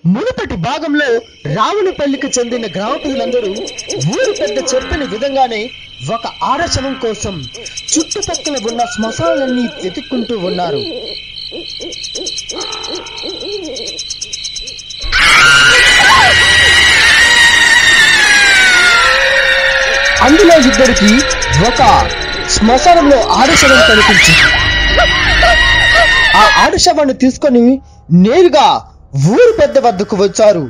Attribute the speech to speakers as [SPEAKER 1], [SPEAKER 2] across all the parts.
[SPEAKER 1] మునుపటి భాగంలో రావణపల్లికి చెందిన గ్రామ ప్రజలందరూ ఊరు పెద్ద చెప్పిన విధంగానే ఒక ఆడశవం కోసం చుట్టుపక్కల ఉన్న శ్మశానాలన్నీ వెతుక్కుంటూ ఉన్నారు. అందులో ఇద్దరికి ఒక శ్మశానంలో ఆడశవం కనిపించింది. ఆ ఆడశవాన్ని తీసుకొని నేరుగా ఊరు పెద్ద వద్దకు వచ్చారు.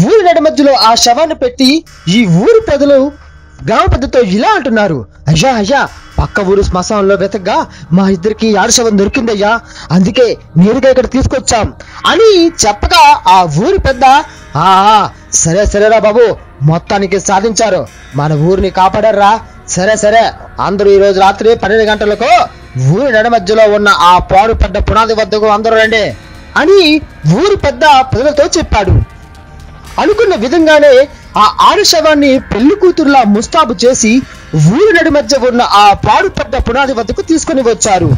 [SPEAKER 1] ఊరి నడి మధ్యలో ఆ శవాన్ని పెట్టి ఈ ఊరి ప్రజలు గ్రామ పెద్దతో ఇలా అంటున్నారు, అయ్యా అయ్యా, పక్క ఊరు శ్మశానంలో వెతకగా మా ఇద్దరికి ఆడశవం దొరికిందయ్యా, అందుకే నేరుగా ఇక్కడ తీసుకొచ్చాం అని చెప్పగా ఆ ఊరి పెద్ద సరే సరేరా బాబు, మొత్తానికి సాధించారు, మన ఊరిని కాపాడారా, సరే సరే అందరూ ఈ రోజు రాత్రి 12 గంటలకు ఊరి నడి మధ్యలో ఉన్న ఆ పాడు పెద్ద పునాది వద్దకు అందరూ రండి అని ఊరి పెద్ద ప్రజలతో చెప్పాడు. అనుకున్న విధంగానే ఆ ఆడశవాన్ని పెళ్లి కూతురులా ముస్తాబు చేసి ఊరి నడి మధ్య ఉన్న ఆ పాడు పెద్ద పునాది వద్దకు తీసుకుని వచ్చారు.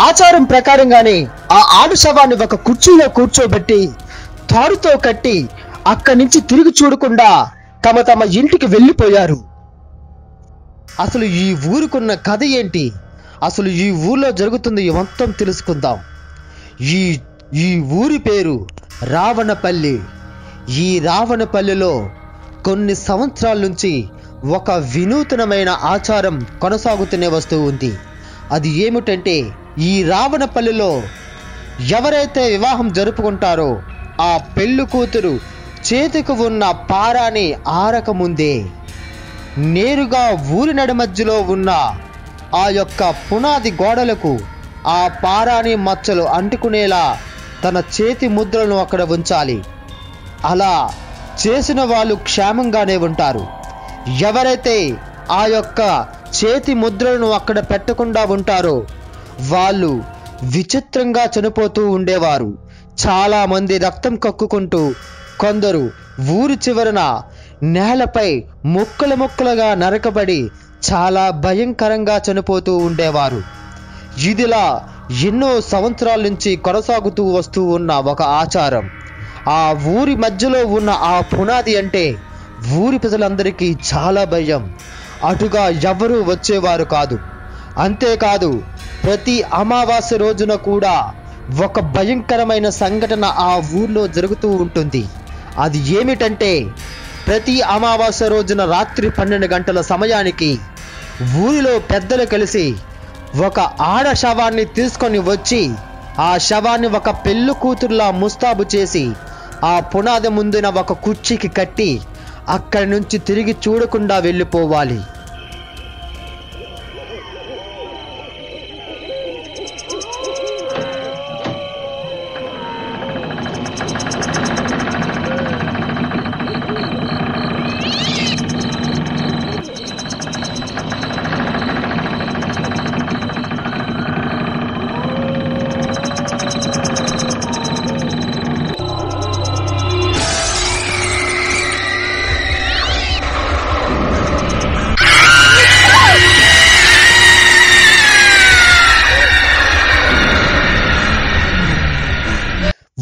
[SPEAKER 1] ఆచారం ప్రకారంగానే ఆ ఆడశవాన్ని ఒక కుర్చీలో కూర్చోబెట్టి తాడుతో కట్టి అక్కడి నుంచి తిరిగి చూడకుండా తమ తమ ఇంటికి వెళ్ళిపోయారు. అసలు ఈ ఊరుకున్న కథ ఏంటి, అసలు ఈ ఊర్లో జరుగుతుంది మొత్తం తెలుసుకుందాం. ఈ ఊరి పేరు రావణపల్లి. ఈ రావణపల్లిలో కొన్ని సంవత్సరాల నుంచి ఒక వినూతనమైన ఆచారం కొనసాగుతూనే వస్తూ ఉంది. అది ఏమిటంటే, ఈ రావణపల్లిలో ఎవరైతే వివాహం జరుపుకుంటారో ఆ పెళ్లి కూతురు చేతికి ఉన్న పారాని ఆరకముందే నేరుగా ఊరి నడి మధ్యలో ఉన్న ఆ యొక్క పునాది గోడలకు ఆ పారాని మచ్చలు అంటుకునేలా తన చేతి ముద్రలను అక్కడ ఉంచాలి. అలా చేసిన వాళ్ళు క్షేమంగానే ఉంటారు. ఎవరైతే ఆ యొక్క చేతి ముద్రలను అక్కడ పెట్టకుండా ఉంటారో వాళ్ళు విచిత్రంగా చనిపోతూ ఉండేవారు. చాలా మంది రక్తం కక్కుకుంటూ, కొందరు ఊరి చివరన నేలపై ముక్కలు ముక్కలుగా నరకబడి చాలా భయంకరంగా చనిపోతూ ఉండేవారు. ఇదిలా ఎన్నో సంవత్సరాల నుంచి కొనసాగుతూ వస్తూ ఉన్న ఒక ఆచారం. ఆ ఊరి మధ్యలో ఉన్న ఆ పునాది అంటే ఊరి ప్రజలందరికీ చాలా భయం. అటుగా ఎవరూ వచ్చేవారు కాదు. అంతేకాదు, ప్రతి అమావాస్య రోజున కూడా ఒక భయంకరమైన సంఘటన ఆ ఊర్లో జరుగుతూ ఉంటుంది. అది ఏమిటంటే, ప్రతి అమావాస్య రోజున రాత్రి 12 గంటల సమయానికి ఊరిలో పెద్దలు కలిసి ఒక ఆడ శవాన్ని తీసుకొని వచ్చి ఆ శవాన్ని ఒక పెళ్లి కూతురులా ముస్తాబు చేసి ఆ పునాది ముందున ఒక కుర్చీకి కట్టి అక్కడి నుంచి తిరిగి చూడకుండా వెళ్ళిపోవాలి.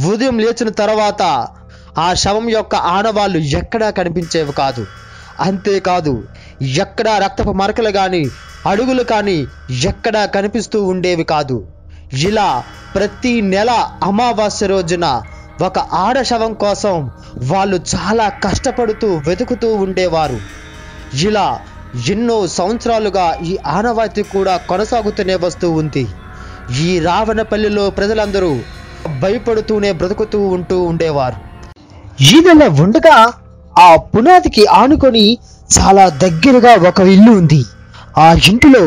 [SPEAKER 1] ఉదయం లేచిన తర్వాత ఆ శవం యొక్క ఆనవాళ్ళు ఎక్కడా కనిపించేవి కాదు. అంతేకాదు, ఎక్కడా రక్తపు మరకలు కానీ అడుగులు కానీ ఎక్కడా కనిపిస్తూ ఉండేవి కాదు. ఇలా ప్రతి నెల అమావాస్య రోజున ఒక ఆడ శవం కోసం వాళ్ళు చాలా కష్టపడుతూ వెతుకుతూ ఉండేవారు. ఇలా ఎన్నో సంవత్సరాలుగా ఈ ఆనవాయితీ కూడా కొనసాగుతూనే వస్తూ ఉంది. ఈ రావణపల్లిలో ప్రజలందరూ భయపడుతూనే బ్రతుకుతూ ఉంటూ ఉండేవారు. ఈదెలా ఉండగా ఆ పునాదికి ఆనుకొని చాలా దగ్గరగా ఒక ఇల్లు ఉంది. ఆ ఇంటిలో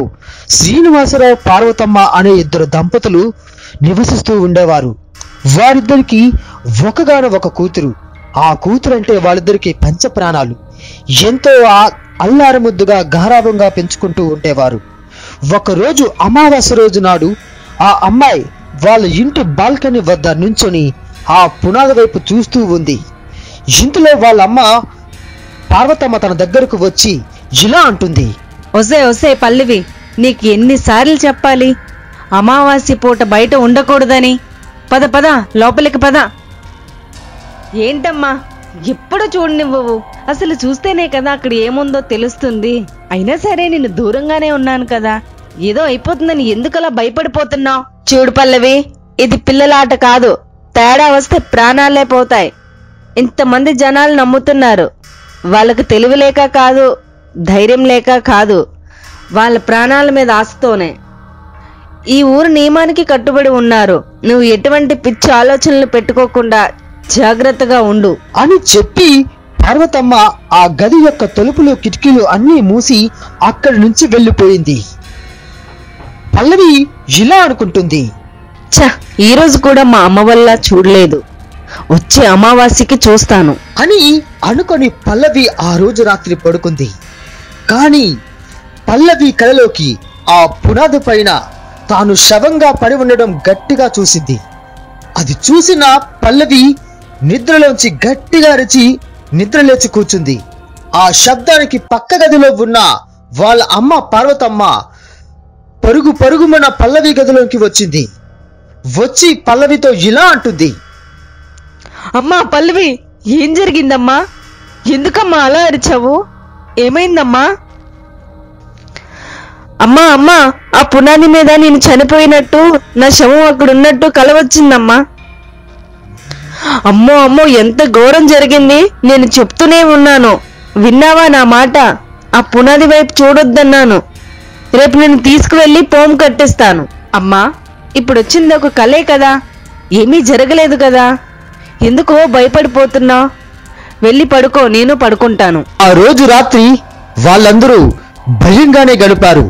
[SPEAKER 1] శ్రీనివాసరావు పార్వతమ్మ అనే ఇద్దరు దంపతులు నివసిస్తూ ఉండేవారు. వారిద్దరికి ఒక కూతురు. ఆ కూతురు అంటే వాళ్ళిద్దరికి పంచ ప్రాణాలు. ఎంతో అల్లారముద్దుగా గారాభంగా పెంచుకుంటూ ఉండేవారు. ఒకరోజు అమావాస్య రోజు నాడు ఆ అమ్మాయి వాళ్ళ ఇంటి బాల్కనీ వద్ద నుంచొని ఆ పునాది వైపు చూస్తూ ఉంది. ఇంతలో వాళ్ళ అమ్మ పార్వతమ్మ తన దగ్గరకు వచ్చి ఇలా అంటుంది,
[SPEAKER 2] ఒసే పల్లవి, నీకు ఎన్నిసార్లు చెప్పాలి అమావాస్య పూట బయట ఉండకూడదని? పద పద లోపలికి పద. ఏంటమ్మా ఎప్పుడు చూడనివ్వవు? అసలు చూస్తేనే కదా అక్కడ ఏముందో తెలుస్తుంది. అయినా సరే నేను దూరంగానే ఉన్నాను కదా, ఏదో అయిపోతుందని ఎందుకలా భయపడిపోతున్నావు? చూడు పల్లవి, ఇది పిల్లల ఆట కాదు. తేడా వస్తే ప్రాణాలే పోతాయి. ఇంతమంది జనాలు నమ్ముతున్నారు. వాళ్ళకు తెలివి లేక కాదు, ధైర్యం లేక కాదు, వాళ్ళ ప్రాణాల మీద ఆశతోనే ఈ ఊరు నియమానికి కట్టుబడి ఉన్నారు. నువ్వు ఎటువంటి పిచ్చి ఆలోచనలు పెట్టుకోకుండా జాగ్రత్తగా ఉండు
[SPEAKER 1] అని చెప్పి పార్వతమ్మ ఆ గది యొక్క తలుపులు కిటికీలు అన్నీ మూసి అక్కడి నుంచి వెళ్ళిపోయింది. పల్లవి ఇలా అనుకుంటుంది,
[SPEAKER 2] ఈ రోజు కూడా మా అమ్మ వల్ల చూడలేదు, వచ్చే అమావాస్యకి చూస్తాను
[SPEAKER 1] అని అనుకొని పల్లవి ఆ రోజు రాత్రి పడుకుంది. కానీ పల్లవి కలలోకి ఆ పునాది పైన తాను శవంగా పడి ఉండడం గట్టిగా చూసింది. అది చూసిన పల్లవి నిద్రలోంచి గట్టిగా అరిచి నిద్రలేచి కూర్చుంది. ఆ శబ్దానికి పక్క గదిలో ఉన్న వాళ్ళ అమ్మ పార్వతమ్మ పరుగు పరుగుమన పల్లవి గదిలోకి వచ్చింది. వచ్చి పల్లవితో ఇలా అంటుంది,
[SPEAKER 2] అమ్మా పల్లవి, ఏం జరిగిందమ్మా? ఎందుకమ్మా అలా అరిచావు? ఏమైందమ్మా? అమ్మా అమ్మా, ఆ పునాది మీద నేను చనిపోయినట్టు, నా శవం అక్కడున్నట్టు కల వచ్చిందమ్మా. అమ్మో అమ్మో, ఎంత ఘోరం జరిగింది. నేను చెప్తూనే ఉన్నాను, విన్నావా నా మాట? ఆ పునాది వైపు చూడొద్దన్నాను. రేపు నేను తీసుకువెళ్ళి పోము కట్టిస్తాను. అమ్మా, ఇప్పుడు వచ్చింది ఒక కలే కదా, ఏమీ జరగలేదు కదా, ఎందుకో భయపడిపోతున్నావు? వెళ్ళి పడుకో, నేను పడుకుంటాను.
[SPEAKER 1] ఆ రోజు రాత్రి వాళ్ళందరూ భయంగానే గడిపారు.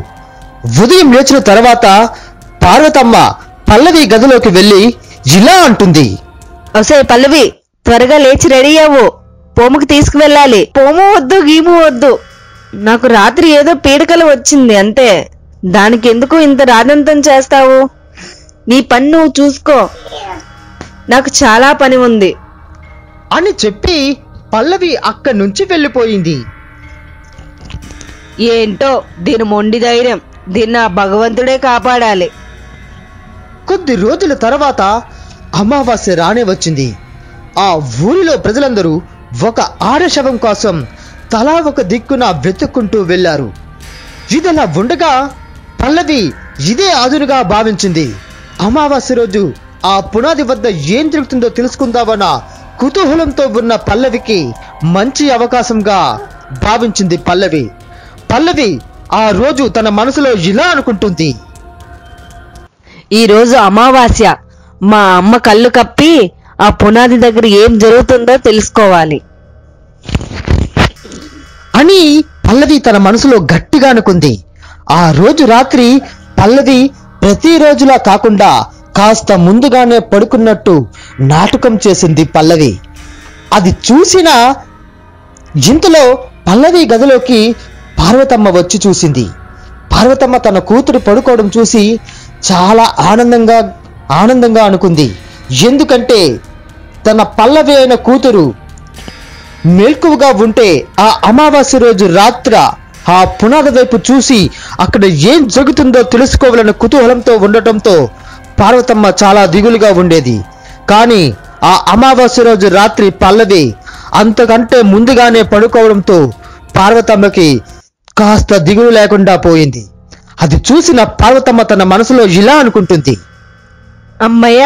[SPEAKER 1] ఉదయం లేచిన తర్వాత పార్వతమ్మ పల్లవి గదిలోకి వెళ్ళి ఇలా అంటుంది,
[SPEAKER 2] ఒసే పల్లవి, త్వరగా లేచి రెడీ అవ్వు, పోముకి తీసుకువెళ్ళాలి. పోము వద్దు, గీము వద్దు. నాకు రాత్రి ఏదో పీడకల వచ్చింది అంతే, దానికి ఎందుకు ఇంత రాదంతం చేస్తావు? నీ పని నువ్వు చూసుకో, నాకు చాలా పని ఉంది
[SPEAKER 1] అని చెప్పి పల్లవి అక్కడి నుంచి వెళ్ళిపోయింది.
[SPEAKER 2] ఏంటో దీని మొండి ధైర్యం, దీన్ని ఆ భగవంతుడే కాపాడాలి.
[SPEAKER 1] కొద్ది రోజుల తర్వాత అమావాస్య రానే వచ్చింది. ఆ ఊరిలో ప్రజలందరూ ఒక ఆడశవం కోసం తలా ఒక దిక్కున వెతుక్కుంటూ వెళ్లారు. ఇదలా ఉండగా పల్లవి ఇదే అదునుగా భావించింది. అమావాస్య రోజు ఆ పునాది వద్ద ఏం జరుగుతుందో తెలుసుకుందామన్న కుతూహలంతో ఉన్న పల్లవికి మంచి అవకాశంగా భావించింది పల్లవి ఆ రోజు తన మనసులో ఇలా అనుకుంటుంది,
[SPEAKER 2] ఈ రోజు అమావాస్య, మా అమ్మ కళ్ళు కప్పి ఆ పునాది దగ్గర ఏం జరుగుతుందో తెలుసుకోవాలి
[SPEAKER 1] అని పల్లవి తన మనసులో గట్టిగా అనుకుంది. ఆ రోజు రాత్రి పల్లవి ప్రతిరోజులా కాకుండా కాస్త ముందుగానే పడుకున్నట్టు నాటకం చేసింది పల్లవి. అది చూసిన ఇంతలో పల్లవి గదిలోకి పార్వతమ్మ వచ్చి చూసింది. పార్వతమ్మ తన కూతురు పడుకోవడం చూసి చాలా ఆనందంగా అనుకుంది. ఎందుకంటే తన పల్లవి అయిన కూతురు మెలకువగా ఉంటే ఆ అమావాస్య రోజు రాత్ర ఆ పునాది వైపు చూసి అక్కడ ఏం జరుగుతుందో తెలుసుకోవాలన్న కుతూహలంతో ఉండటంతో పార్వతమ్మ చాలా దిగులుగా ఉండేది. కానీ ఆ అమావాస్య రోజు రాత్రి పల్లవి అంతకంటే ముందుగానే పడుకోవడంతో పార్వతమ్మకి కాస్త దిగులు లేకుండా పోయింది. అది చూసిన పార్వతమ్మ తన మనసులో ఇలా అనుకుంటుంది,
[SPEAKER 2] అమ్మయ్య,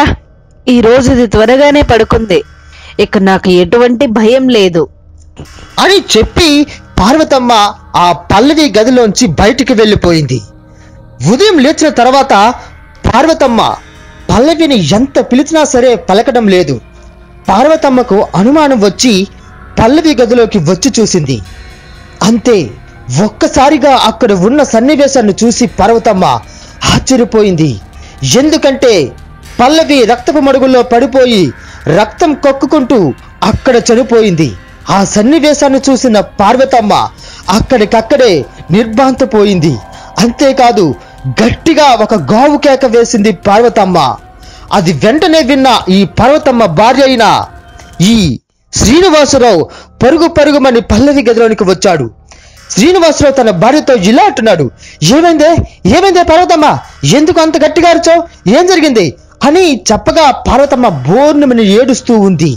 [SPEAKER 2] ఈ రోజు ఇది త్వరగానే పడుకుంది, ఇక నాకు ఎటువంటి భయం లేదు
[SPEAKER 1] అని చెప్పి పార్వతమ్మ ఆ పల్లవి గదిలోంచి బయటికి వెళ్ళిపోయింది. ఉదయం లేచిన తర్వాత పార్వతమ్మ పల్లవిని ఎంత పిలిచినా సరే పలకడం లేదు. పార్వతమ్మకు అనుమానం వచ్చి పల్లవి గదిలోకి వచ్చి చూసింది. అంతే, ఒక్కసారిగా అక్కడ ఉన్న సన్నివేశాన్ని చూసి పార్వతమ్మ ఆశ్చర్యపోయింది. ఎందుకంటే పల్లవి రక్తపు మడుగుల్లో పడిపోయి రక్తం కక్కుకుంటూ అక్కడ చనిపోయింది. ఆ సన్నివేశాన్ని చూసిన పార్వతమ్మ అక్కడికక్కడే నిర్భాంతపోయింది. అంతేకాదు గట్టిగా ఒక గావు కేక వేసింది పార్వతమ్మ. అది వెంటనే విన్న ఈ పార్వతమ్మ భార్య అయిన ఈ శ్రీనివాసరావు పరుగుమని పల్లవి గదిలోనికి వచ్చాడు. శ్రీనివాసరావు తన భార్యతో ఇలా అంటున్నాడు, ఏమైందే పార్వతమ్మ, ఎందుకు అంత గట్టిగా అరిచావు? ఏం జరిగింది? అని చెప్పగా పార్వతమ్మ బోర్నమని ఏడుస్తూ ఉంది.